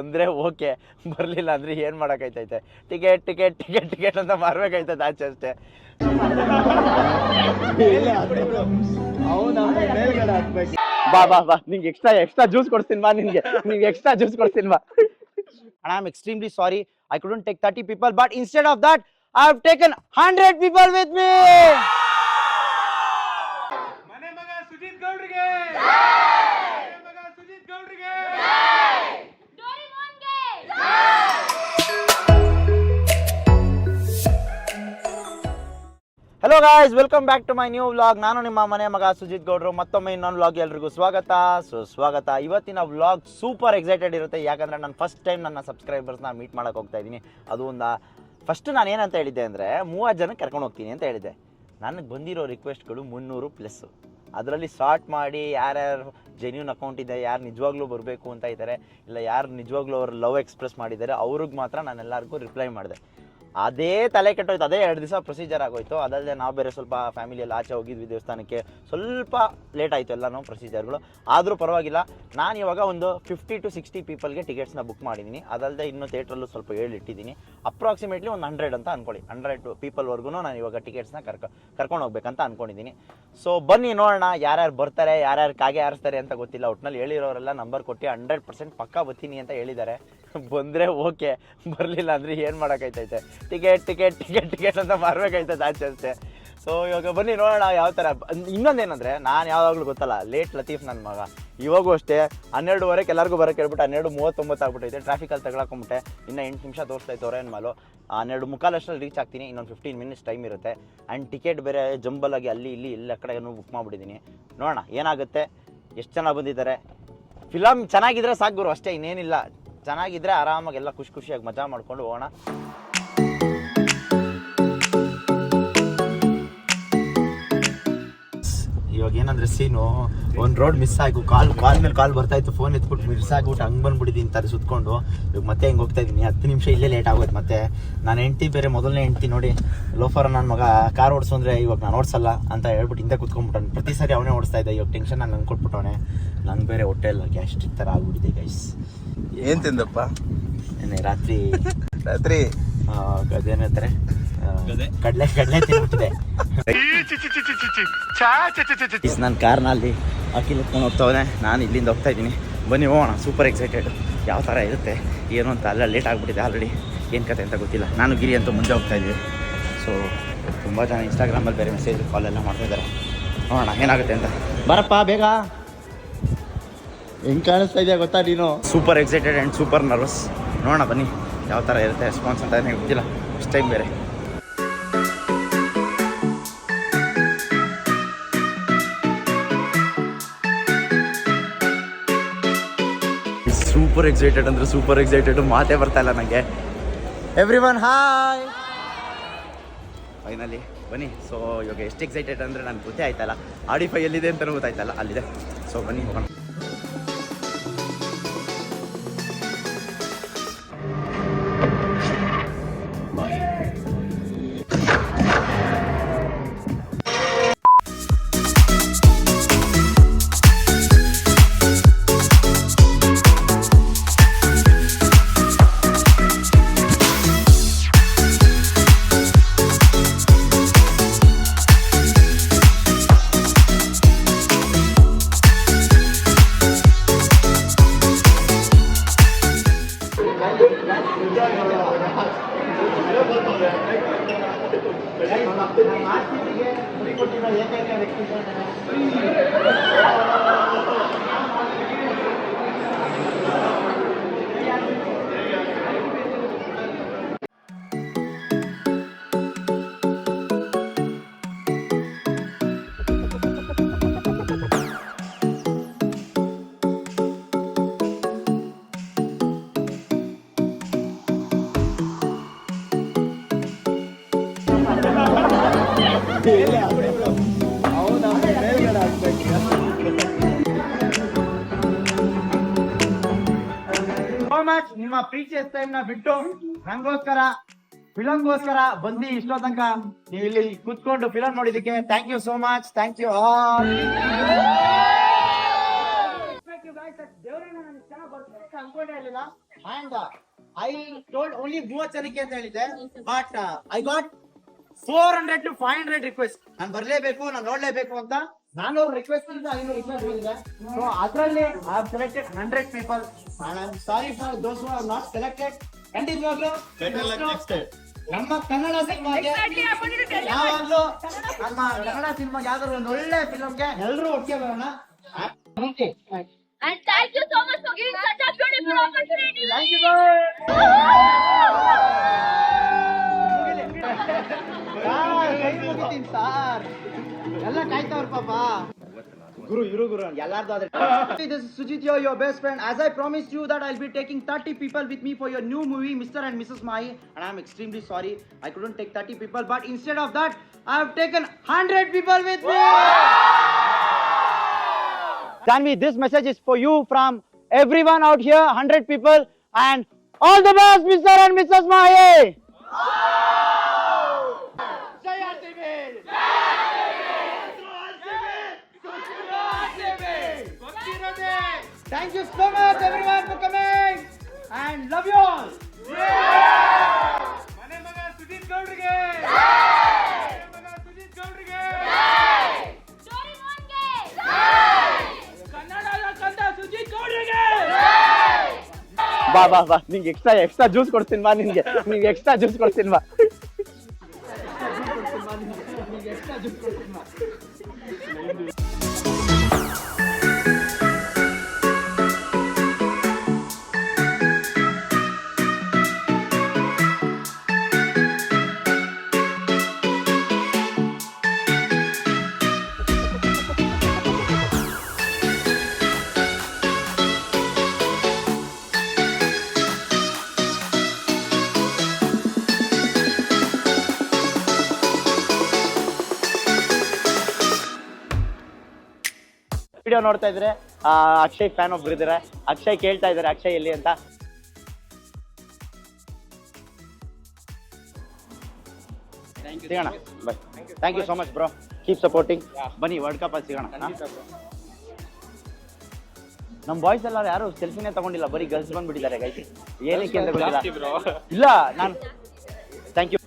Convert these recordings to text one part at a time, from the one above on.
ಬಂದರೆ ಓಕೆ, ಬರಲಿಲ್ಲ ಅಂದರೆ ಏನು ಮಾಡೋಕ್ಕಾಯ್ತೈತೆ. ಟಿಕೆಟ್ ಟಿಕೆಟ್ ಟಿಕೆಟ್ ಟಿಕೆಟ್ ಅಂತ ಮಾರಬೇಕಾಯ್ತದೆ ಆಚೆ ಅಷ್ಟೇ. ಬಾ ಬಾ ಬಾ, ನಿಂಗೆ ಎಕ್ಸ್ಟ್ರಾ ಜ್ಯೂಸ್ ಕೊಡ್ತೀನಿ ಬಾ, ನಿಂಗೆ ಎಕ್ಸ್ಟ್ರಾ ಜ್ಯೂಸ್ ಕೊಡ್ತೀನಿ ಬಾ. And I'm extremely sorry, I couldn't take 30 people, but instead of that, I've taken 100 people with me. ಮನೆ ಮಗ ಸುಜಿತ್ ಗೌಡ್ರಿಗೆ ಜೈ! ಮನೆ ಮಗ ಸುಜಿತ್ ಗೌಡ್ರಿಗೆ ಜೈ! ಡೋರಿಮೋನ್ಗೆ ಜೈ! Hello guys, welcome back to my new vlog. ನಾನು ನಿಮ್ಮ ಮನೆ ಮಗ ಸುಜಿತ್ ಗೌಡ್ರು. ಮತ್ತೊಮ್ಮೆ ಇನ್ನೊಂದು ವ್ಲಾಗ್ ಎಲ್ರಿಗೂ ಸ್ವಾಗತ. ಇವತ್ತಿನ ವ್ಲಾಗ್ ಸೂಪರ್ ಎಕ್ಸೈಟೆಡ್ ಇರುತ್ತೆ, ಯಾಕಂದರೆ ನಾನು ಫಸ್ಟ್ ಟೈಮ್ ನನ್ನ ಸಬ್ಸ್ಕ್ರೈಬರ್ಸ್ನ ಮೀಟ್ ಮಾಡೋಕೆ ಹೋಗ್ತಾ ಇದ್ದೀನಿ. ಅದು ಫಸ್ಟ್ ನಾನು ಏನಂತ ಹೇಳಿದ್ದೆ ಅಂದರೆ 30 ಜನಕ್ಕೆ ಕರ್ಕೊಂಡು ಹೋಗ್ತೀನಿ ಅಂತ ಹೇಳಿದ್ದೆ. ನನಗೆ ಬಂದಿರೋ ರಿಕ್ವೆಸ್ಟ್ಗಳು 300+. ಅದರಲ್ಲಿ ಸಾರ್ಟ್ ಮಾಡಿ ಯಾರ್ಯಾರು ಜೆನ್ಯೂನ್ ಅಕೌಂಟ್ ಇದೆ, ಯಾರು ನಿಜವಾಗ್ಲೂ ಬರಬೇಕು ಅಂತ ಇದ್ದಾರೆ, ಇಲ್ಲ ಯಾರು ನಿಜವಾಗ್ಲೂ ಅವ್ರು ಲವ್ ಎಕ್ಸ್ಪ್ರೆಸ್ ಮಾಡಿದ್ದಾರೆ, ಅವ್ರಿಗೆ ಮಾತ್ರ ನಾನು ಎಲ್ಲರಿಗೂ ರಿಪ್ಲೈ ಮಾಡಿದೆ. ಅದೇ ತಲೆ ಕೆಟ್ಟೋಯ್ತು, ಅದೇ 2 ದಿವಸ ಪ್ರೊಸೀಜರ್ ಆಗೋಯ್ತು. ಅದಲ್ಲದೆ ನಾವು ಬೇರೆ ಸ್ವಲ್ಪ ಫ್ಯಾಮಿಲಿಯಲ್ಲಿ ಆಚೆ ಹೋಗಿದ್ವಿ ದೇವಸ್ಥಾನಕ್ಕೆ, ಸ್ವಲ್ಪ ಲೇಟ್ ಆಯಿತು ಎಲ್ಲನೂ ಪ್ರೊಸೀಜರ್ಗಳು. ಆದರೂ ಪರವಾಗಿಲ್ಲ, ನಾನು ಇವಾಗ ಒಂದು 50 to 60 ಪೀಪಲ್ಗೆ ಟಿಕೆಟ್ಸ್ನ ಬುಕ್ ಮಾಡಿದ್ದೀನಿ. ಅದಲ್ಲದೆ ಇನ್ನೂ ಥಿಯೇಟ್ರಲ್ಲೂ ಸ್ವಲ್ಪ ಹೇಳಿಟ್ಟಿದ್ದೀನಿ. ಅಪ್ರಾಕ್ಸಿಮೇಟ್ಲಿ ಒಂದು 100 ಅಂತ ಅಂದ್ಕೊಳ್ಳಿ, 100 ಪೀಪಲ್ವರೆಗೂ ನಾನು ಇವಾಗ ಟಿಕೆಟ್ಸ್ನ ಕರ್ಕೊಂಡು ಹೋಗ್ಬೇಕಂತ ಅಂದ್ಕೊಂಡಿದ್ದೀನಿ. ಸೊ ಬನ್ನಿ ನೋಡೋಣ, ಯಾರ್ಯಾರು ಬರ್ತಾರೆ, ಯಾರ್ಯಾರು ಕಾಗೆ ಆರಿಸ್ತಾರೆ ಅಂತ ಗೊತ್ತಿಲ್ಲ. ಒಟ್ಟಿನಲ್ಲಿ ಹೇಳಿರೋರೆಲ್ಲ ನಂಬರ್ ಕೊಟ್ಟು 100% ಪಕ್ಕಾ ಬರ್ತೀನಿ ಅಂತ ಹೇಳಿದ್ದಾರೆ. ಬಂದರೆ ಓಕೆ, ಬರಲಿಲ್ಲ ಅಂದರೆ ಏನು ಮಾಡೋಕ್ಕಾಯ್ತೈತೆ. ಟಿಕೆಟ್ ಟಿಕೆಟ್ ಟಿಕೆಟ್ ಟಿಕೆಟ್ ಅಂತ ಮಾರಬೇಕಾಯ್ತದೆ ಆಚೆ ಅಷ್ಟೇ. ಸೊ ಇವಾಗ ಬನ್ನಿ ನೋಡೋಣ ಯಾವ ಥರ. ಇನ್ನೊಂದೇನೆಂದರೆ, ನಾನು ಯಾವಾಗಲೂ ಗೊತ್ತಲ್ಲ ಲೇಟ್ ಲತೀಫ್ ನನ್ನ ಮಗ. ಇವಾಗೂ ಅಷ್ಟೇ 12:15 ಎಲ್ಲರಿಗೂ ಬರೋಕ್ಕೆ ಹೇಳ್ಬಿಟ್ಟು 12:39 ಆಗ್ಬಿಟ್ಟೈತೆ. ಟ್ರಾಫಿಕಲ್ಲಿ ತಗೊಳಕೊಂಬಿಟ್ಟೆ. ಇನ್ನು 8 ನಿಮಿಷ ತೋರಿಸ್ತೈತೆ ಹೊರೇನು ಮಾಲು. 12:45 ರೀಚ್ ಆಗ್ತೀನಿ. ಇನ್ನೊಂದು 15 ಮಿನಿಟ್ಸ್ ಟೈಮ್ ಇರುತ್ತೆ. ಆ್ಯಂಡ್ ಟಿಕೆಟ್ ಬೇರೆ ಜಂಬಲಾಗಿ ಅಲ್ಲಿ ಇಲ್ಲಿ ಎಲ್ಲ ಕಡೆಗೂ ಬುಕ್ ಮಾಡಿಬಿಟ್ಟಿದ್ದೀನಿ. ನೋಡೋಣ ಏನಾಗುತ್ತೆ, ಎಷ್ಟು ಜನ ಬಂದಿದ್ದಾರೆ. ಫಿಲಮ್ ಚೆನ್ನಾಗಿದ್ರೆ ಸಾಕು ಗುರು, ಅಷ್ಟೇ, ಇನ್ನೇನಿಲ್ಲ. ಚೆನ್ನಾಗಿದ್ದರೆ ಆರಾಮಾಗಿ ಎಲ್ಲ ಖುಷಿಯಾಗಿ ಮಜಾ ಮಾಡ್ಕೊಂಡು ಹೋಗೋಣ. ಇವಾಗ ಏನಂದರೆ ಸೀನು, ಒಂದು ರೋಡ್ ಮಿಸ್ ಆಗು, ಕಾಲ್ ಮೇಲೆ ಕಾಲ್ ಬರ್ತಾಯಿತ್ತು, ಫೋನ್ ಎತ್ಬಿಟ್ಟು ಮಿಸ್ ಆಗ್ಬಿಟ್ಟು ಹಂಗೆ ಬಂದ್ಬಿಟ್ಟಿದ್ದೀನಿ ತಾರೆ ಸುತ್ಕೊಂಡು. ಇವಾಗ ಮತ್ತೆ ಹೆಂಗೆ ಹೋಗ್ತಾ ಇದ್ದೀನಿ, 10 ನಿಮಿಷ ಇಲ್ಲೇ ಲೇಟ್ ಆಗೋದು. ಮತ್ತೆ ನಾನು ಹೆಂಡ್ತಿ ಬೇರೆ, ಮೊದಲನೇ ಹೆಂಡ್ತಿ ನೋಡಿ ಲೋಫರ್ ನನ್ನ ಮಗ ಕಾರ್ ಓಡಿಸು ಅಂದರೆ ಇವಾಗ ನಾನು ಓಡಿಸಲ್ಲ ಅಂತ ಹೇಳ್ಬಿಟ್ಟು ಹಿಂದೆ ಕುತ್ಕೊಂಡ್ಬಿಟ್ಟವನು. ಪ್ರತಿ ಸಾರಿ ಅವನೇ ಓಡಿಸ್ತಾ ಇದ್ದೆ. ಇವಾಗ ಟೆನ್ಷನ್ ನಾನು ನಂಗೆ ಕೊಟ್ಬಿಟ್ಟವನೆ. ನಂಗೆ ಬೇರೆ ಹೊಟ್ಟೆ ಎಲ್ಲ ಗ್ಯಾಸ್ಟ್ರಿಕ್ ಥರ ಆಗ್ಬಿಟ್ಟಿದೆ ಗೈಸ್. ಏನ್ ತಿಂದಪ್ಪ ರಾತ್ರಿ ಅದೇನಂತಾರೆ, ಕಡಲೆ ತಿನ್ಬಿಟ್ಟಿದೆ. ನನ್ನ ಕಾರ್ನಲ್ಲಿ ಅಖಿಲ್ ಎತ್ಕೊಂಡು ಹೋಗ್ತಾವನೆ, ನಾನು ಇಲ್ಲಿಂದ ಹೋಗ್ತಾ ಇದ್ದೀನಿ. ಬನ್ನಿ ಹೋಗೋಣ. ಸೂಪರ್ ಎಕ್ಸೈಟೆಡ್, ಯಾವ ಥರ ಇರುತ್ತೆ ಏನು ಅಂತ. ಅಲ್ಲ ಲೇಟ್ ಆಗಿಬಿಟ್ಟಿದೆ ಆಲ್ರೆಡಿ, ಏನು ಕತೆ ಅಂತ ಗೊತ್ತಿಲ್ಲ. ನಾನು ಗಿರಿ ಅಂತೂ ಮುಂದೆ ಹೋಗ್ತಾ ಇದ್ದೀವಿ. ಸೊ ತುಂಬ ಜನ ಇನ್ಸ್ಟಾಗ್ರಾಮಲ್ಲಿ ಬೇರೆ ಮೆಸೇಜ್ ಕಾಲೆಲ್ಲ ಮಾಡ್ತಾಯಿದ್ದಾರೆ. ನೋಡೋಣ ಏನಾಗುತ್ತೆ ಅಂತ. ಬರಪ್ಪ ಬೇಗ. ಹೆಂಗೆ ಕಾಣಿಸ್ತಾ ಇದೆಯಾ ಗೊತ್ತಾ ನೀನು? Super excited and super nervous. ನೋಡೋಣ ಬನ್ನಿ ಯಾವ ಥರ ಇರುತ್ತೆ ರೆಸ್ಪಾನ್ಸ್ ಅಂತ. ನನಗೆ ಗೊತ್ತಿಲ್ಲ, ಫಸ್ಟ್ ಟೈಮ್ ಬೇರೆ. ಸೂಪರ್ ಎಕ್ಸೈಟೆಡ್ ಅಂದರೆ ಸೂಪರ್ ಎಕ್ಸೈಟೆಡ್, ಮಾತೇ ಬರ್ತಾ ಇಲ್ಲ ನನಗೆ. Everyone hi. ಫೈನಲಿ ಬನ್ನಿ. ಸೊ ಇವಾಗ ಎಷ್ಟು ಎಕ್ಸೈಟೆಡ್ ಅಂದರೆ ನನಗೆ ಗೊತ್ತೇ ಆಯ್ತಲ್ಲ. ಆಡಿಫೈ ಎಲ್ಲಿದೆ ಅಂತಲೂ ಗೊತ್ತಾಯ್ತಲ್ಲ, ಅಲ್ಲಿದೆ. ಸೊ ಬನ್ನಿ ಹೋಗೋಣ. ನಿಮ್ಮ ಪ್ರೀಚಿಯಸ್ ಟೈಮ್ ನ ಬಿಟ್ಟು ನಂಗೋಸ್ಕರ ಫಿಲಮ್ಗೋಸ್ಕರ ಬಂದು ಇಷ್ಟೋ ತನಕ ನೀವು ಇಲ್ಲಿ ಕೂತ್ಕೊಂಡು ಫಿಲಮ್ ನೋಡಿದಕ್ಕೆ thank you so much. Thank you all. ಅನ್ಕೊಂಡೇ ಇರಲಿಲ್ಲ. ಅಂಡ್ ಐ ಟೋಲ್ಡ್ ಓನ್ಲಿ 30 ಜನಕ್ಕೆ ಅಂತ ಹೇಳಿದ್ದೆ, but I got 400 to 500 request. ನಾನು ಬರ್ಲೇಬೇಕು, ನಾನು ನೋಡ್ಲೇಬೇಕು ಅಂತ 400 ರಿಕ್ವೆಸ್ಟ್ ಇಂದ 500 ರಿಕ್ವೆಸ್ಟ್ ಬಂದಿದೆ. ಸೊ ಅದರಲ್ಲಿ I have selected 100 people and I am sorry for those who have not selected. ಖಂಡಿತವಾಗ್ಲೂ ನಮ್ಮ ಕನ್ನಡ ಸಿನಿಮಾಗೆ ಯಾವಾಗ್ಲೂ ನಮ್ಮ ಕನ್ನಡ ಸಿನಿಮಾಗೆ ಯಾವ್ದಾದ್ರು ಒಂದು ಒಳ್ಳೆ ಫಿಲ್ಮ್ಗೆ ಎಲ್ಲರೂ ಒಟ್ಟಿಗೆ ಬರೋಣ. And thank you so much for giving such a beautiful opportunity. Thank you, sir. ಎಲ್ಲ ಕಾಯ್ತಾವ್ರ ಪಾಪ. ಗುರು ಎಲ್ಲಾರ್ದು ಆದ್ರೆ. This is Sujit, your best friend. As I promised you that I'll be taking 30 people with me for your new movie Mr. and Mrs. Mahi, and I'm extremely sorry I couldn't take 30 people, but instead of that I have taken 100 people with me. Tanvi, this message is for you from everyone out here, 100 people, and all the best, Mr. and Mrs. Mahi. Jai RTV. Thank you so much everyone for coming and love you all. ಮನೆ ಮಗ ಸುಜಿತ್ ಗೌಡ್ರಿಗೆ ಮನೆ ಮಗ ಸುಜಿತ್ ಗೌಡ್ರಿಗೆ Doraemonಗೆ ಕನ್ನಡದ ಕಂದ ಸುಜಿತ್ ಗೌಡ್ರಿಗೆ ಬಾ ಬಾ ಬಾ, ನಿಂಗೆ ಎಕ್ಸ್ಟ್ರಾ ಜ್ಯೂಸ್ ಕೊಡ್ತೀನಿ ಬಾ, ನಿಂಗೆ ಎಕ್ಸ್ಟ್ರಾ ಜ್ಯೂಸ್ ಕೊಡ್ತೀನಿ ಬಾ. ವಿಡಿಯೋ ನೋಡ್ತಾ ಇದ್ರೆ ಅಕ್ಷಯ್ ಫ್ಯಾನ್ ಒಬ್ರು ಇದ್ದಾರೆ. ಅಕ್ಷಯ್ ಕೇಳ್ತಾ ಇದ್ದಾರೆ ಅಕ್ಷಯ್ ಎಲ್ಲಿ ಅಂತ. ಸಿಗೋಣ bye. Thank you so much bro, keep supporting. ಬನ್ನಿ ವರ್ಲ್ಡ್ ಕಪ್ ಅಲ್ಲಿ ಸಿಗೋಣ. ನಮ್ಮ ಬಾಯ್ಸ್ ಎಲ್ಲ ಯಾರು ಸೆಲ್ಫಿನೇ ತಗೊಂಡಿಲ್ಲ, ಬರೀ ಗರ್ಲ್ಸ್ ಬಂದ್ಬಿಟ್ಟಿದ್ದಾರೆ ಗೈಸ್. ಏನಕ್ಕೆ ಅಂತ ಗೊತ್ತಿಲ್ಲ. ಇಲ್ಲ ನಾನು ಥ್ಯಾಂಕ್ ಯು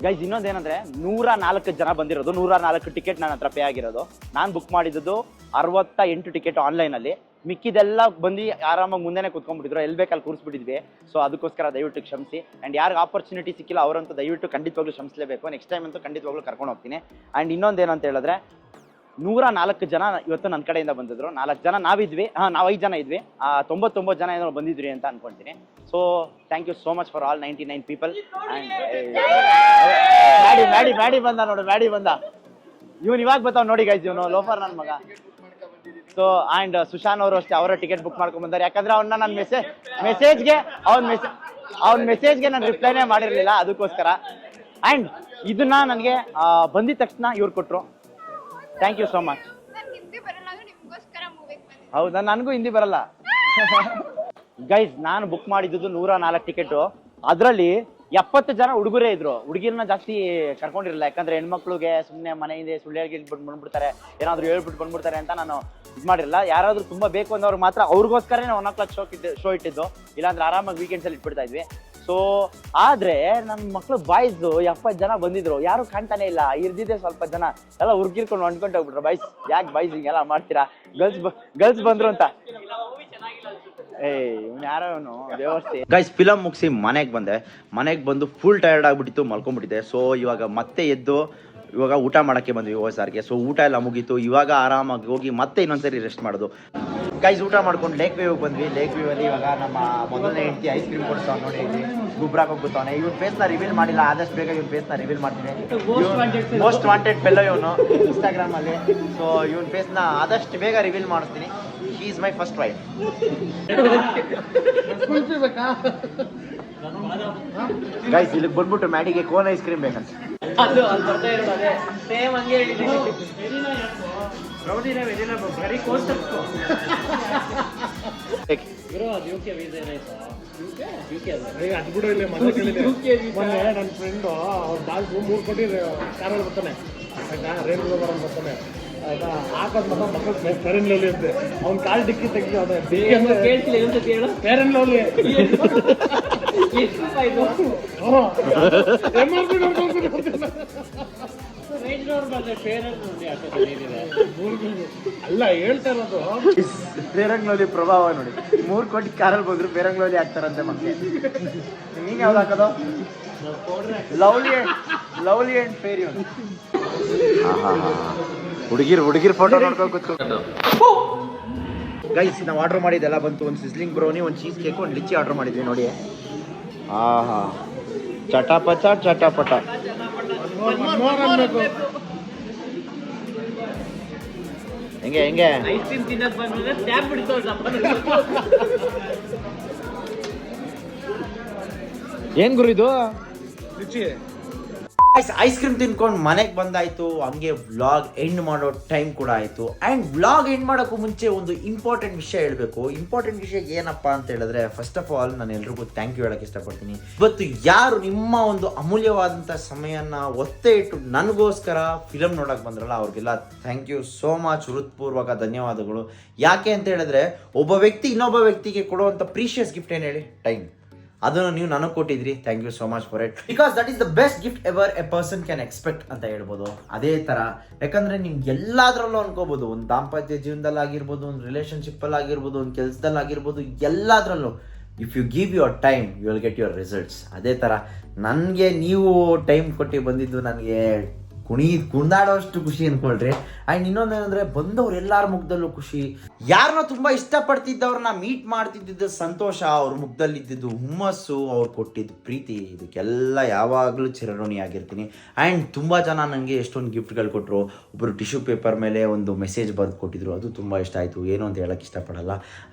ಗೈಸ್. ಇನ್ನೊಂದೇನಂದ್ರೆ 104 ಜನ ಬಂದಿರೋದು, 104 ಟಿಕೆಟ್ ನನ್ನ ಹತ್ರ ಪೇ ಆಗಿರೋದು. ನಾನು ಬುಕ್ ಮಾಡಿದ್ದು 68 ಟಿಕೆಟ್ ಆನ್ಲೈನಲ್ಲಿ. ಮಿಕ್ಕಿದೆಲ್ಲ ಬಂದು ಆರಾಮಾಗಿ ಮುಂದೆನೇ ಕುತ್ಕೊಂಡ್ಬಿಟ್ಟಿದ್ರು, ಎಲ್ಲಿ ಬೇಕಲ್ಲಿ ಕೂರಿಸ್ಬಿಟ್ಟಿದ್ವಿ. ಸೊ ಅದಕ್ಕೋಸ್ಕರ ದಯವಿಟ್ಟು ಕ್ಷಮಿಸಿ. ಆ್ಯಂಡ್ ಯಾರಿಗೆ ಆಪರ್ಚುನಿಟಿ ಸಿಕ್ಕಿಲ್ಲ ಅವರಂತೂ ದಯವಿಟ್ಟು ಖಂಡಿತವಾಗ್ಲೂ ಕ್ಷಮಿಸಲೇಬೇಕು. ನೆಕ್ಸ್ಟ್ ಟೈಮ್ ಅಂತೂ ಖಂಡಿತವಾಗ್ಲೂ ಕರ್ಕೊಂಡು ಹೋಗ್ತೀನಿ. ಆ್ಯಂಡ್ ಇನ್ನೊಂದೇನಂತ ಹೇಳಿದ್ರೆ 104 ಜನ ಇವತ್ತು ನನ್ನ ಕಡೆಯಿಂದ ಬಂದಿದ್ರು. 4 ಜನ ನಾವಿದ್ವಿ, ನಾವು 5 ಜನ ಇದ್ವಿ. 99 ಜನ ಏನೋ ಬಂದಿದ್ರಿ ಅಂತ ಅನ್ಕೊಂತೀನಿ. So thank you so much for all 99 people. And Maddy ಬಂದ ನೋಡು, ಮ್ಯಾಡಿ ಬಂದ. ಇವನು ಇವಾಗ ಬರ್ತಾವ್ ನೋಡಿ ಗೈಸ್, ಇವನು ಲೋಫರ್ ನನ್ನ ಮಗ. ಸೊ ಆ್ಯಂಡ್ ಸುಶಾನ್ ಅವರು ಅಷ್ಟೇ, ಅವರ ಟಿಕೆಟ್ ಬುಕ್ ಮಾಡ್ಕೊಂಡ್ ಬಂದಾರೆ. ಯಾಕಂದ್ರೆ ಅವ್ನ ನನ್ನ ಮೆಸೇಜ್ಗೆ ಅವ್ನ ಮೆಸೇಜ್ಗೆ ನಾನು ರಿಪ್ಲೈನೇ ಮಾಡಿರಲಿಲ್ಲ, ಅದಕ್ಕೋಸ್ಕರ. ಆ್ಯಂಡ್ ಇದನ್ನ ನನಗೆ ಬಂದಿದ ತಕ್ಷಣ ಇವ್ರು ಕೊಟ್ಟರು. Thank you so much. ನನಗೆ ಹಿಂದಿ ಬರಲ್ಲ, ಅದು ನಿಮಗೋಸ್ಕರ ಮೂವಿಗೆ ಬಂದಿದ್ದೆ. ಹೌದಾ, ನನಗೂ ಹಿಂದಿ ಬರಲ್ಲ ಗೈಸ್. ನಾನು ಬುಕ್ ಮಾಡಿದ್ದು 104 ಟಿಕೆಟು. ಅದರಲ್ಲಿ 70 ಜನ ಹುಡುಗರೇ ಇದ್ರು. ಹುಡುಗಿರನ್ನ ಜಾಸ್ತಿ ಕರ್ಕೊಂಡಿರಲಿಲ್ಲ, ಯಾಕಂದ್ರೆ ಹೆಣ್ಮಕ್ಳಿಗೆ ಸುಮ್ಮನೆ ಮನೆಯಿಂದ ಸುಳ್ಳು ಹೇಳ್ಬಿಟ್ಟು ಬಂದ್ಬಿಡ್ತಾರೆ, ಏನಾದ್ರು ಹೇಳ್ಬಿಟ್ಟು ಬಂದ್ಬಿಡ್ತಾರೆ ಅಂತ ನಾನು ಇದು ಮಾಡಿರಲಿಲ್ಲ. ಯಾರಾದ್ರೂ ತುಂಬಾ ಬೇಕು ಅಂದವ್ರು ಮಾತ್ರ ಅವ್ರಿಗೋಸ್ಕರನೇ 1 o'clock ಶೋ ಇಟ್ಟಿದ್ದು. ಇಲ್ಲಾಂದ್ರೆ ಆರಾಮಾಗಿ ವೀಕೆಂಡ್ಸ್ ಅಲ್ಲಿ ಇಟ್ಬಿಡ್ತಾ ಇದ್ವಿ. ಸೊ ಆದ್ರೆ ನನ್ನ ಮಕ್ಳು ಬಾಯ್ಸ್ 70 ಜನ ಬಂದಿದ್ರು, ಯಾರು ಕಾಣ್ತಾನೆ ಇಲ್ಲ. ಇರ್ದಿದ್ದೆ ಸ್ವಲ್ಪ ಜನ, ಎಲ್ಲ ಹುರ್ಗಿರ್ಕೊಂಡು ಹೊಂದ್ಕೊಂಡು ಹೋಗ್ಬಿಟ್ರು. ಬಾಯ್ಸ್ ಯಾಕೆ ಬಾಯ್ಸ್ ಹಿಂಗೆಲ್ಲ ಮಾಡ್ತೀರಾ, ಗರ್ಲ್ಸ್ ಬಂದ್ರು ಅಂತ. ಯಾರೋನು ವ್ಯವಸ್ಥೆ ಗೈಸ್. ಫಿಲಮ್ ಮುಗಿಸಿ ಮನೆಗೆ ಬಂದು ಫುಲ್ ಟಯರ್ಡ್ ಆಗ್ಬಿಟ್ಟಿತ್ತು, ಮಲ್ಕೊಂಡ್ಬಿಟ್ಟಿದೆ. ಸೊ ಇವಾಗ ಮತ್ತೆ ಎದ್ದು ಇವಾಗ ಊಟ ಮಾಡೋಕ್ಕೆ ಬಂದ್ವಿ OSRಗೆ. ಸೊ ಊಟ ಎಲ್ಲ ಮುಗೀತು. ಇವಾಗ ಆರಾಮಾಗಿ ಹೋಗಿ ಮತ್ತೆ ಇನ್ನೊಂದ್ಸರಿ ರೆಸ್ಟ್ ಮಾಡೋದು. ಗೈಸ್ ಊಟ ಮಾಡ್ಕೊಂಡು ಲೇಕ್ ವ್ಯೂಗೆ ಬಂದ್ವಿ. ಲೇಕ್ ವ್ಯೂ ಅಲ್ಲಿ ಇವಾಗ ನಮ್ಮ ಮೊದಲನೇ ಹೆಂಡತಿ ಐಸ್ ಕ್ರೀಮ್ ಕೊಡ್ತಾವ್ ನೋಡಿ, ಇಲ್ಲಿ ಗುಬ್ರಾಕ್ ಹೋಗ್ಬಿಡ್ತಾವನೆ. ಇವ್ನ ಫೇಸ್ನ ರಿವೀಲ್ ಮಾಡಿಲ್ಲ, ಆದಷ್ಟು ಬೇಗ ಇವ್ನ ಫೇಸ್ನ ರಿವೀಲ್ ಮಾಡ್ತೀನಿ. ಮೋಸ್ಟ್ ವಾಂಟೆಡ್ ಫೆಲ್ಲೋ ಇವನು ಇನ್ಸ್ಟಾಗ್ರಾಮ್ ಅಲ್ಲಿ. ಸೊ ಇವ್ನ ಫೇಸ್ನ ಆದಷ್ಟು ಬೇಗ ರಿವೀಲ್ ಮಾಡಿಸ್ತೀನಿ. She is my first wife. Guys ಇಲ್ಲಿಗೆ ಬಂದ್ಬಿಟ್ಟು ಮ್ಯಾಡಿಗೆ ಕೋನ್ ಐಸ್ ಕ್ರೀಮ್ ಬೇಕಂತ. ನನ್ನ ಫ್ರೆಂಡು ಅವ್ರ ಬಾಲ್ಸ್ 3 ಕೋಟಿ ಕಾರಲ್ಲಿ ಬರ್ತಾನೆ, ರೈಲ್ವೆ ಬರ್ತಾನೆ. ಆಯ್ತಾ ಹಾಕೋದ್ ಮಾತ್ರ ಮಕ್ಕಳು ಫೇರ್ ಅಂಡ್ ಲವ್ಲಿ ಅಂತೆ ಅವ್ನ ಕಾಲ್ ಡಿಕ್ಕಿ ತೆಗಿ ಕೇಳ್ತಿಲ್ಲ ಏನಂತ ಕೇಳು ಫೇರ್ ಅಂಡ್ ಲವ್ಲಿ ಎಷ್ಟು ರೂಪಾಯಿ ಇದು MRP ನೋಡ್ಕೊಂಡು ರೇಂಜ್ ರೋವರ್ ಬಂದ್ರೆ ಫೇರ್ ಅಂಡ್ ಲವ್ಲಿ ಹಾಕೋದು ಏನಿದೆ ಅಲ್ಲ ಹೇಳ್ತಾ ಇರೋದು ಫೇರಂಗ್ಲೋಲಿ ಪ್ರಭಾವ ನೋಡಿ 3 ಕೋಟಿ ಕಾರಲ್ಲಿ ಬಂದ್ರು ಫೇರಂಗ್ಲೋಲಿ ಹಾಕ್ತಾರಂತೆ ಮತ್ತೆ ನೀನ್ ಯಾವ್ದು ಹಾಕೋದು ಲವ್ಲಿ ಅಂಡ್ ಫೇರಿ ಹುಡುಗಿರ್ ಫೋಟೋ ನೋಡ್ಕೊಂಡು ಕೂತ್ಕೊಂಡು ಗೈಸ್ ನಾವು ಆರ್ಡರ್ ಮಾಡಿದ್ದೆಲ್ಲ ಬಂತು. ಒಂದು ಸಿಸ್ಲಿಂಗ್ ಬ್ರೌನಿ, ಒಂದು ಚೀಸ್ ಕೇಕು, ಒಂದು ಲಿಚ್ಚಿ ಆರ್ಡರ್ ಮಾಡಿದ್ವಿ ನೋಡಿ. ಆಹಾ ಚಟಾಪಟ ಹೆಂಗೆ ಐಸ್ ಕ್ರೀಮ್ ತಿನ್ನಕ್ ಬಂದ್ರೆ ಟ್ಯಾಬ್ ಬಿಡ್ತಾವ ಏನ್ ಗುರು ಇದು? ರುಚಿ ಐಸ್ ಕ್ರೀಮ್ ತಿನ್ಕೊಂಡು ಮನೆಗೆ ಬಂದಾಯ್ತು. ಹಂಗೆ ವ್ಲಾಗ್ ಎಂಡ್ ಮಾಡೋ ಟೈಮ್ ಕೂಡ ಆಯ್ತು. ಅಂಡ್ ವ್ಲಾಗ್ ಎಂಡ್ ಮಾಡೋಕ್ಕೂ ಮುಂಚೆ ಒಂದು ಇಂಪಾರ್ಟೆಂಟ್ ವಿಷಯ ಹೇಳಬೇಕು. ಇಂಪಾರ್ಟೆಂಟ್ ವಿಷಯ ಏನಪ್ಪ ಅಂತ ಹೇಳಿದ್ರೆ, ಫಸ್ಟ್ ಆಫ್ ಆಲ್ ನಾನು ಎಲ್ರಿಗೂ ಥ್ಯಾಂಕ್ ಯು ಹೇಳಕ್ಕೆ ಇಷ್ಟಪಡ್ತೀನಿ. ಇವತ್ತು ಯಾರು ನಿಮ್ಮ ಒಂದು ಅಮೂಲ್ಯವಾದಂಥ ಸಮಯನ ಒತ್ತೆ ಇಟ್ಟು ನನಗೋಸ್ಕರ ಫಿಲಮ್ ನೋಡಕ್ಕೆ ಬಂದ್ರಲ್ಲ, ಅವ್ರಿಗೆಲ್ಲ ಥ್ಯಾಂಕ್ ಯು ಸೋ ಮಚ್, ಹೃತ್ಪೂರ್ವಕ ಧನ್ಯವಾದಗಳು. ಯಾಕೆ ಅಂತ ಹೇಳಿದ್ರೆ, ಒಬ್ಬ ವ್ಯಕ್ತಿ ಇನ್ನೊಬ್ಬ ವ್ಯಕ್ತಿಗೆ ಕೊಡುವಂಥ ಪ್ರೀಶಿಯಸ್ ಗಿಫ್ಟ್ ಏನು ಹೇಳಿ? ಟೈಮ್. ಅದನ್ನು ನೀವು ನನಗೆ ಕೊಟ್ಟಿದ್ರಿ. Thank you so much for it, because that is the best gift ever a person can expect ಅಂತ ಹೇಳ್ಬೋದು. ಅದೇ ಥರ ಯಾಕಂದರೆ ನಿಮ್ಗೆ ಎಲ್ಲದರಲ್ಲೂ ಅನ್ಕೋಬೋದು, ಒಂದು ದಾಂಪತ್ಯ ಜೀವನದಲ್ಲಾಗಿರ್ಬೋದು, ಒಂದು ರಿಲೇಷನ್ಶಿಪ್ಪಲ್ಲಾಗಿರ್ಬೋದು, ಒಂದು ಕೆಲಸದಲ್ಲಾಗಿರ್ಬೋದು, ಎಲ್ಲದರಲ್ಲೂ if you give your time you will get your results. ಅದೇ ಥರ ನನಗೆ ನೀವು ಟೈಮ್ ಕೊಟ್ಟು ಬಂದಿದ್ದು ನನಗೆ ಕುಣಿದಾಡೋಷ್ಟು ಖುಷಿ ಅನ್ಕೊಳ್ರಿ. ಆ್ಯಂಡ್ ಇನ್ನೊಂದೇನೆಂದರೆ, ಬಂದವ್ರು ಎಲ್ಲರ ಮುಖದಲ್ಲೂ ಖುಷಿ. ಯಾರನ್ನ ತುಂಬ ಇಷ್ಟಪಡ್ತಿದ್ದವ್ರನ್ನ ಮೀಟ್ ಮಾಡ್ತಿದ್ದಿದ್ದು ಸಂತೋಷ, ಅವ್ರ ಮುಖದಲ್ಲಿದ್ದಿದ್ದು ಹುಮ್ಮಸ್ಸು, ಅವ್ರು ಕೊಟ್ಟಿದ್ದು ಪ್ರೀತಿ, ಇದಕ್ಕೆಲ್ಲ ಯಾವಾಗಲೂ ಚಿರಋಣಿಯಾಗಿರ್ತೀನಿ. ಆ್ಯಂಡ್ ತುಂಬ ಜನ ನನಗೆ ಎಷ್ಟೊಂದು ಗಿಫ್ಟ್ಗಳು ಕೊಟ್ಟರು. ಒಬ್ಬರು ಟಿಶ್ಯೂ ಪೇಪರ್ ಮೇಲೆ ಒಂದು ಮೆಸೇಜ್ ಬರೆದು ಕೊಟ್ಟಿದ್ರು, ಅದು ತುಂಬ ಇಷ್ಟ ಆಯಿತು. ಏನು ಅಂತ ಹೇಳೋಕ್ಕೆ ಇಷ್ಟಪಡಲ್ಲ.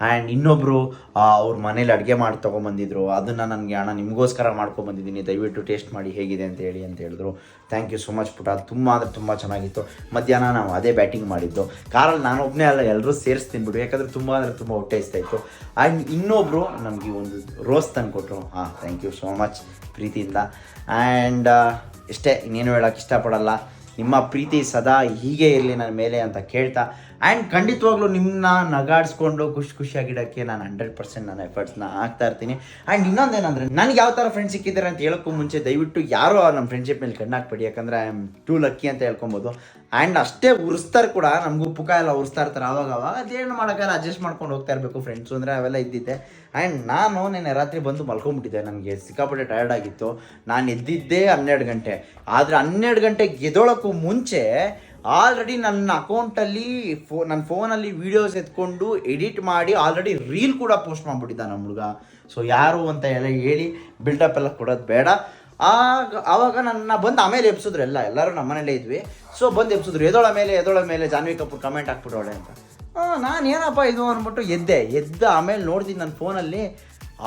ಆ್ಯಂಡ್ ಇನ್ನೊಬ್ಬರು ಅವ್ರ ಮನೇಲಿ ಅಡುಗೆ ಮಾಡಿ ತೊಗೊಂಬಂದಿದ್ರು, ಅದನ್ನು ನನಗೆ ಅಣ್ಣ ನಿಮಗೋಸ್ಕರ ಮಾಡ್ಕೊಂಬಂದಿದ್ದೀನಿ, ದಯವಿಟ್ಟು ಟೇಸ್ಟ್ ಮಾಡಿ ಹೇಗಿದೆ ಅಂತ ಹೇಳಿ ಅಂತ ಹೇಳಿದ್ರು. ಥ್ಯಾಂಕ್ ಯು ಸೊ ಮಚ್ ಪುಟ, ತುಂಬ ಅಂದರೆ ತುಂಬ ಚೆನ್ನಾಗಿತ್ತು. ಮಧ್ಯಾಹ್ನ ನಾವು ಅದೇ ಬ್ಯಾಟಿಂಗ್ ಮಾಡಿದ್ದು. ಕಾರಲ್ಲಿ ನಾನು ಒಬ್ಬನೇ ಅಲ್ಲ, ಎಲ್ಲರೂ ಸೇರಿಸಿ ತಿನ್ಬಿಟ್ಟು, ಯಾಕಂದರೆ ತುಂಬ ಅಂದರೆ ತುಂಬ ಹೊಟ್ಟೆ ಇಷ್ಟ ಇತ್ತು. ಆ್ಯಂಡ್ ಇನ್ನೊಬ್ಬರು ನಮಗೆ ಒಂದು ರೋಸ್ ತಂದು ಕೊಟ್ಟರು. ಥ್ಯಾಂಕ್ ಯು ಸೋ ಮಚ್ ಪ್ರೀತಿಯಿಂದ. ಆ್ಯಂಡ್ ಇಷ್ಟೇ, ಇನ್ನೇನು ಹೇಳೋಕ್ಕೆ ಇಷ್ಟಪಡಲ್ಲ. ನಿಮ್ಮ ಪ್ರೀತಿ ಸದಾ ಹೀಗೆ ಇರಲಿ ನನ್ನ ಮೇಲೆ ಅಂತ ಕೇಳ್ತಾ, ಆ್ಯಂಡ್ ಖಂಡಿತವಾಗ್ಲೂ ನಿಮ್ಮನ್ನ ನಗಾಡಿಸ್ಕೊಂಡು ಖುಷಿಯಾಗಿಡೋಕ್ಕೆ ನಾನು 100% ನನ್ನ ಎಫರ್ಟ್ಸ್ನ ಹಾಕ್ತಾ ಇರ್ತೀನಿ. ಆ್ಯಂಡ್ ಇನ್ನೊಂದೇನಂದರೆ, ನನಗೆ ಯಾವ ಥರ ಫ್ರೆಂಡ್ಸ್ ಸಿಕ್ಕಿದ್ದಾರೆ ಅಂತ ಹೇಳೋಕ್ಕೂ ಮುಂಚೆ ದಯವಿಟ್ಟು ಯಾರೋ ನಮ್ಮ ಫ್ರೆಂಡ್ಶಿಪ್ ಮೇಲೆ ಕಣ್ಣಾಕ್ಬೇಡಿ, ಯಾಕಂದರೆ ಐ ಆಮ್ ಟೂ ಲಕ್ಕಿ ಅಂತ ಹೇಳ್ಕೊಬೋದು. ಆ್ಯಂಡ್ ಅಷ್ಟೇ ಉರಿಸ್ತಾರೆ ಕೂಡ, ನಮಗೂ ಪುಕ್ಕ ಎಲ್ಲ ಉರಿಸ್ತಾ ಇರ್ತಾರೆ ಆವಾಗ. ಅದೇನು ಮಾಡೋಕ್ಕಾಗಲ್ಲ, ಅಡ್ಜಸ್ಟ್ ಮಾಡ್ಕೊಂಡು ಹೋಗ್ತಾ ಇರಬೇಕು. ಫ್ರೆಂಡ್ಸು ಅಂದರೆ ಅವೆಲ್ಲ ಇದ್ದಿದ್ದೆ. ಆ್ಯಂಡ್ ನಾನು ನಿನ್ನೆ ರಾತ್ರಿ ಬಂದು ಮಲ್ಕೊಂಡ್ಬಿಟ್ಟಿದ್ದೆ. ನನಗೆ ಸಿಕ್ಕಾಪಟ್ಟೆ ಟಯರ್ಡ್ ಆಗಿತ್ತು. ನಾನು ಎದ್ದಿದ್ದೇ 12 ಗಂಟೆ. ಆದರೆ 12 ಗಂಟೆಗೆ ಎದ್ದೋಳಕ್ಕೂ ಮುಂಚೆ ಆಲ್ರೆಡಿ ನನ್ನ ಅಕೌಂಟಲ್ಲಿ ನನ್ನ ಫೋನಲ್ಲಿ ವೀಡಿಯೋಸ್ ಎತ್ಕೊಂಡು ಎಡಿಟ್ ಮಾಡಿ ಆಲ್ರೆಡಿ ರೀಲ್ ಕೂಡ ಪೋಸ್ಟ್ ಮಾಡಿಬಿಟ್ಟಿದ್ದ ನಮ್ಮ ಹುಡುಗ. ಸೊ ಯಾರು ಅಂತ ಎಲ್ಲ ಹೇಳಿ ಬಿಲ್ಡಪ್ ಎಲ್ಲ ಕೊಡೋದು ಬೇಡ. ಆವಾಗ ನನ್ನ ಬಂದು ಆಮೇಲೆ ಎಬ್ಸಿದ್ರು. ಎಲ್ಲರೂ ನಮ್ಮ ಮನೇಲೇ ಇದ್ವಿ. ಸೊ ಬಂದು ಎಬ್ಸಿದ್ರು, ಎದೋಳ ಮೇಲೆ ಜಾನ್ವಿ ಕಪೂರ್ ಕಮೆಂಟ್ ಹಾಕ್ಬಿಟ್ಟವಳೆ ಅಂತ. ನಾನು ಏನಪ್ಪ ಇದು ಅಂದ್ಬಿಟ್ಟು ಎದ್ದ ಆಮೇಲೆ ನೋಡ್ತೀನಿ ನನ್ನ ಫೋನಲ್ಲಿ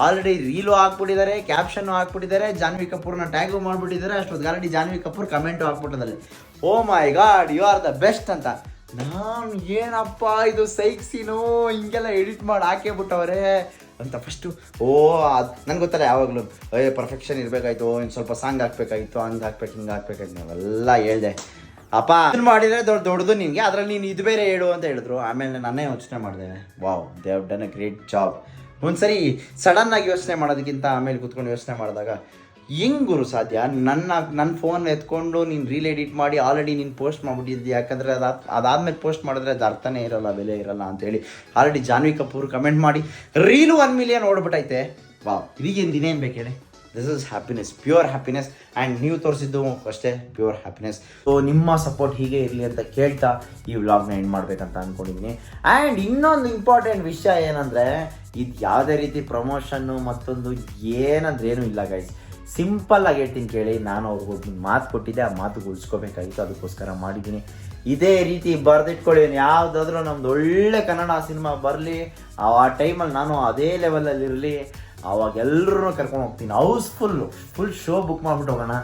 ಆಲ್ರೆಡಿ ರೀಲು ಹಾಕ್ಬಿಟ್ಟಿದ್ದಾರೆ, ಕ್ಯಾಪ್ಷನ್ನು ಹಾಕ್ಬಿಟ್ಟಿದ್ದಾರೆ, ಜಾನ್ವಿ ಕಪೂರ್ನ ಟ್ಯಾಗು ಮಾಡಿಬಿಟ್ಟಿದ್ದಾರೆ. ಅಷ್ಟೊತ್ತು ಆಲ್ರೆಡಿ ಜಾನ್ವಿ ಕಪೂರ್ ಕಮೆಂಟು ಹಾಕ್ಬಿಟ್ಟದಲ್ಲಿ, oh my God you are the best ಅಂತ. ನಾನು ಏನಪ್ಪ ಇದು ಸೈಕ್ ಸೀನು ಹಿಂಗೆಲ್ಲ ಎಡಿಟ್ ಮಾಡಿ ಹಾಕೇ ಬಿಟ್ಟವ್ರೆ ಅಂತ ಫಸ್ಟು ಅದು ನನಗೆ ಗೊತ್ತಲ್ಲ, ಯಾವಾಗಲೂ ಪರ್ಫೆಕ್ಷನ್ ಇರಬೇಕಾಯ್ತು, ಇನ್ನು ಸ್ವಲ್ಪ ಸಾಂಗ್ ಹಾಕ್ಬೇಕಾಗಿತ್ತು, ಹಂಗೆ ಹಾಕ್ಬೇಕು ಹಿಂಗೆ ಹಾಕ್ಬೇಕಾಯ್ತು, ನಾವೆಲ್ಲ ಹೇಳ್ದೆ. ಅಪ್ಪ ಇದನ್ನು ಮಾಡಿದರೆ ದೊಡ್ಡದು ನಿನಗೆ, ಅದರಲ್ಲಿ ನೀನು ಇದು ಬೇರೆ ಹೇಳು ಅಂತ ಹೇಳಿದ್ರು. ಆಮೇಲೆ ನಾನೇ ಯೋಚನೆ ಮಾಡಿದೆ, wow they have done a great job. ಒಂದ್ಸರಿ ಸಡನ್ನಾಗಿ ಯೋಚನೆ ಮಾಡೋದಕ್ಕಿಂತ ಆಮೇಲೆ ಕೂತ್ಕೊಂಡು ಯೋಚನೆ ಮಾಡಿದಾಗ, ಹೆಂಗೆ ಗುರು ಸಾಧ್ಯ? ನನ್ನ ಫೋನ್ ಎತ್ಕೊಂಡು ನೀನು ರೀಲ್ ಎಡಿಟ್ ಮಾಡಿ ಆಲ್ರೆಡಿ ನೀನು ಪೋಸ್ಟ್ ಮಾಡಿಬಿಟ್ಟಿದ್ದಿ. ಯಾಕಂದರೆ ಅದಾದಮೇಲೆ ಪೋಸ್ಟ್ ಮಾಡಿದ್ರೆ ಅದು ಅರ್ಥನೇ ಇರೋಲ್ಲ, ಬೆಲೆ ಇರೋಲ್ಲ ಅಂತೇಳಿ ಆಲ್ರೆಡಿ ಜಾನ್ವಿ ಕಪೂರ್ ಕಮೆಂಟ್ ಮಾಡಿ ರೀಲು 1 ಮಿಲಿಯನ್ ಓಡ್ಬಿಟ್ಟೈತೆ. ವಾವ್, ಇದೀಗೇನು ದಿನ ಏನು ಬೇಕು ಹೇಳಿ? This is happiness, pure happiness. And ನೀವು ತೋರಿಸಿದ್ದು ಅಷ್ಟೇ ಪ್ಯೂರ್ ಹ್ಯಾಪಿನೆಸ್. ಸೊ ನಿಮ್ಮ ಸಪೋರ್ಟ್ ಹೀಗೆ ಇರಲಿ ಅಂತ ಕೇಳ್ತಾ ಈ ವ್ಲಾಗ್ನ ಎಂಡ್ ಮಾಡಬೇಕಂತ ಅಂದ್ಕೊಂಡಿದ್ದೀನಿ. ಆ್ಯಂಡ್ ಇನ್ನೊಂದು ಇಂಪಾರ್ಟೆಂಟ್ ವಿಷಯ ಏನಂದರೆ, ಇದು ಯಾವುದೇ ರೀತಿ ಪ್ರಮೋಷನ್ನು ಮತ್ತೊಂದು ಏನಂದ್ರೇನೂ ಇಲ್ಲ ಗೈಸ್. ಸಿಂಪಲ್ಲಾಗಿ ಹೇಳ್ತೀನಿ ಕೇಳಿ. ನಾನು ಅವ್ರಿಗೊಂದು ಮಾತು ಕೊಟ್ಟಿದ್ದೆ, ಆ ಮಾತು ಉಳಿಸ್ಕೋಬೇಕಾಗಿತ್ತು, ಅದಕ್ಕೋಸ್ಕರ ಮಾಡಿದ್ದೀನಿ. ಇದೇ ರೀತಿ ಬರೆದಿಟ್ಕೊಳ್ಳಿ, ಯಾವುದಾದ್ರೂ ನಮ್ದು ಒಳ್ಳೆ ಕನ್ನಡ ಸಿನಿಮಾ ಬರಲಿ, ಆ ಟೈಮಲ್ಲಿ ನಾನು ಅದೇ ಲೆವೆಲಲ್ಲಿ ಇರಲಿ, ಅವಾಗ ಎಲ್ಲರೂ ಕರ್ಕೊಂಡು ಹೋಗ್ತೀನಿ. ಫುಲ್ ಶೋ ಬುಕ್ ಮಾಡಿಬಿಟ್ಟು ಹೋಗೋಣ.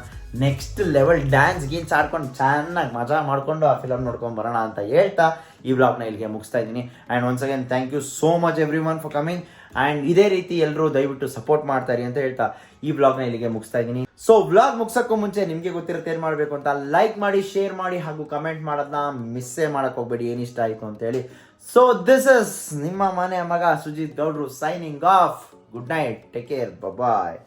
ನೆಕ್ಸ್ಟ್ ಲೆವೆಲ್ ಡ್ಯಾನ್ಸ್ ಗೀನ್ಸ್ ಆಡ್ಕೊಂಡು ಚೆನ್ನಾಗಿ ಮಜಾ ಮಾಡಿಕೊಂಡು ಆ ಫಿಲಮ್ ನೋಡ್ಕೊಂಡು ಬರೋಣ ಅಂತ ಹೇಳ್ತಾ ಈ ವ್ಲಾಗ್ನ ಇಲ್ಲಿಗೆ ಮುಗಿಸ್ತಾ ಇದ್ದೀನಿ. And once again thank you so much everyone for coming. And ಇದೇ ರೀತಿ ಎಲ್ಲರೂ ದಯವಿಟ್ಟು ಸಪೋರ್ಟ್ ಮಾಡ್ತಾರೆ ಅಂತ ಹೇಳ್ತಾ ಈ ವ್ಲಾಗ್ನ ಇಲ್ಲಿಗೆ ಮುಗಿಸ್ತಾ ಇದ್ದೀನಿ. ಸೊ ವ್ಲಾಗ್ ಮುಗ್ಸೋಕ್ಕೂ ಮುಂಚೆ ನಿಮಗೆ ಗೊತ್ತಿರುತ್ತೆ ಏನು ಮಾಡಬೇಕು ಅಂತ. ಲೈಕ್ ಮಾಡಿ, ಶೇರ್ ಮಾಡಿ ಹಾಗೂ ಕಮೆಂಟ್ ಮಾಡೋದನ್ನ ಮಿಸ್ಸೇ ಮಾಡೋಕ್ಕೆ ಹೋಗ್ಬೇಡಿ ಏನು ಇಷ್ಟ ಆಯಿತು ಅಂತೇಳಿ. ಸೊ ದಿಸ್ ಇಸ್ ನಿಮ್ಮ ಮನೆ ಮಗ ಸುಜಿತ್ ಗೌಡ್ರು signing off. Good night, take care, ಬಾಯ್.